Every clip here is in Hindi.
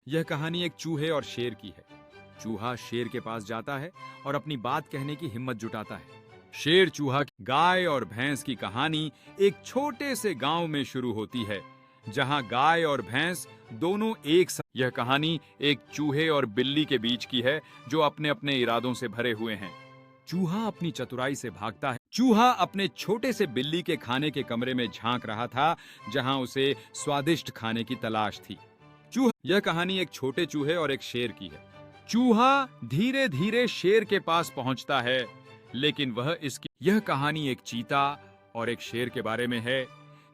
यह कहानी एक चूहे और शेर की है। चूहा शेर के पास जाता है और अपनी बात कहने की हिम्मत जुटाता है। शेर चूहा की गाय और भैंस की कहानी एक छोटे से गांव में शुरू होती है, जहां गाय और भैंस दोनों एक साथ। यह कहानी एक चूहे और बिल्ली के बीच की है, जो अपने अपने इरादों से भरे हुए हैं। चूहा अपनी चतुराई से भागता है। चूहा अपने छोटे से बिल्ली के खाने के कमरे में झांक रहा था, जहां उसे स्वादिष्ट खाने की तलाश थी। यह कहानी एक छोटे चूहे और एक शेर की है। चूहा धीरे धीरे शेर के पास पहुंचता है, लेकिन यह कहानी एक चीता और एक शेर के बारे में है,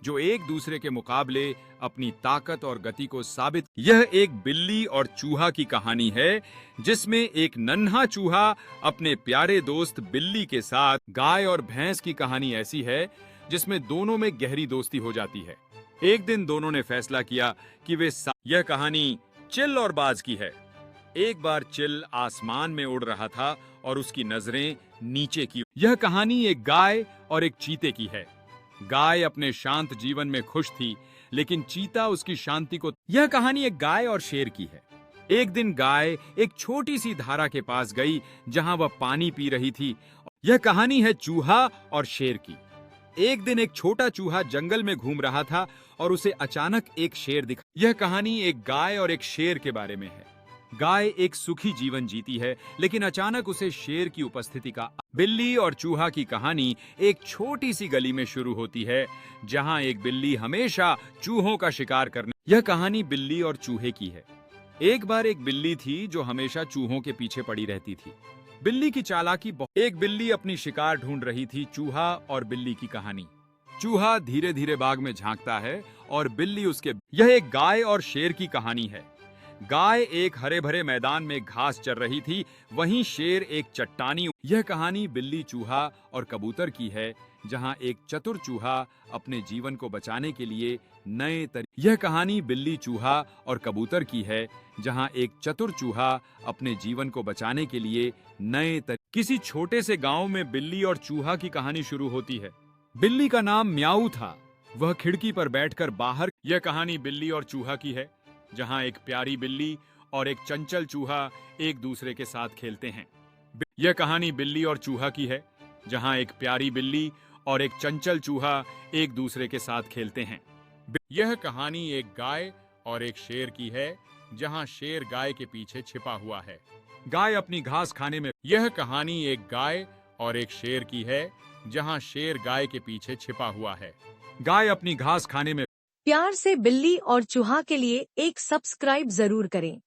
जो एक दूसरे के मुकाबले अपनी ताकत और गति को साबित। यह एक बिल्ली और चूहा की कहानी है, जिसमें एक नन्हा चूहा अपने प्यारे दोस्त बिल्ली के साथ। गाय और भैंस की कहानी ऐसी है जिसमें दोनों में गहरी दोस्ती हो जाती है। एक दिन दोनों ने फैसला किया कि यह कहानी चिल और बाज की है। एक बार चिल आसमान में उड़ रहा था और उसकी नजरें नीचे की। यह कहानी एक गाय और एक चीते की है। गाय अपने शांत जीवन में खुश थी, लेकिन चीता उसकी शांति को। यह कहानी एक गाय और शेर की है। एक दिन गाय एक छोटी सी धारा के पास गई, जहां वह पानी पी रही थी। यह कहानी है चूहा और शेर की। एक दिन एक छोटा चूहा जंगल में घूम रहा था और उसे अचानक एक शेर दिखा। यह कहानी एक गाय और एक शेर के बारे में है। गाय एक सुखी जीवन जीती है, लेकिन अचानक उसे शेर की उपस्थिति का। बिल्ली और चूहा की कहानी एक छोटी सी गली में शुरू होती है, जहां एक बिल्ली हमेशा चूहों का शिकार करने। यह कहानी बिल्ली और चूहे की है। एक बार एक बिल्ली थी जो हमेशा चूहों के पीछे पड़ी रहती थी। बिल्ली की चालाकी। एक बिल्ली अपनी शिकार ढूंढ रही थी। चूहा और बिल्ली की कहानी। चूहा धीरे धीरे बाग में झांकता है और बिल्ली उसके। यह एक गाय और शेर की कहानी है। गाय एक हरे भरे मैदान में घास चर रही थी, वहीं शेर एक चट्टानी। यह कहानी बिल्ली चूहा और कबूतर की है, जहां एक चतुर चूहा अपने जीवन को बचाने के लिए नए तरीके। यह कहानी बिल्ली चूहा और कबूतर की है, जहां एक चतुर चूहा अपने जीवन को बचाने के लिए नए तरीके। किसी छोटे से गांव में बिल्ली और चूहा की कहानी शुरू होती है। बिल्ली का नाम म्याऊ था। वह खिड़की पर बैठकर बाहर। यह कहानी बिल्ली और चूहा की है, जहां एक प्यारी बिल्ली और एक चंचल चूहा एक दूसरे के साथ खेलते हैं। यह कहानी बिल्ली और चूहा की है, जहां एक प्यारी बिल्ली और एक चंचल चूहा एक दूसरे के साथ खेलते हैं। यह कहानी एक गाय और एक शेर की है, जहां शेर गाय के पीछे छिपा हुआ है। गाय अपनी घास खाने में। यह कहानी एक गाय और एक शेर की है, जहां शेर गाय के पीछे छिपा हुआ है। गाय अपनी घास खाने में। प्यार से बिल्ली और चूहा के लिए एक सब्सक्राइब जरूर करें।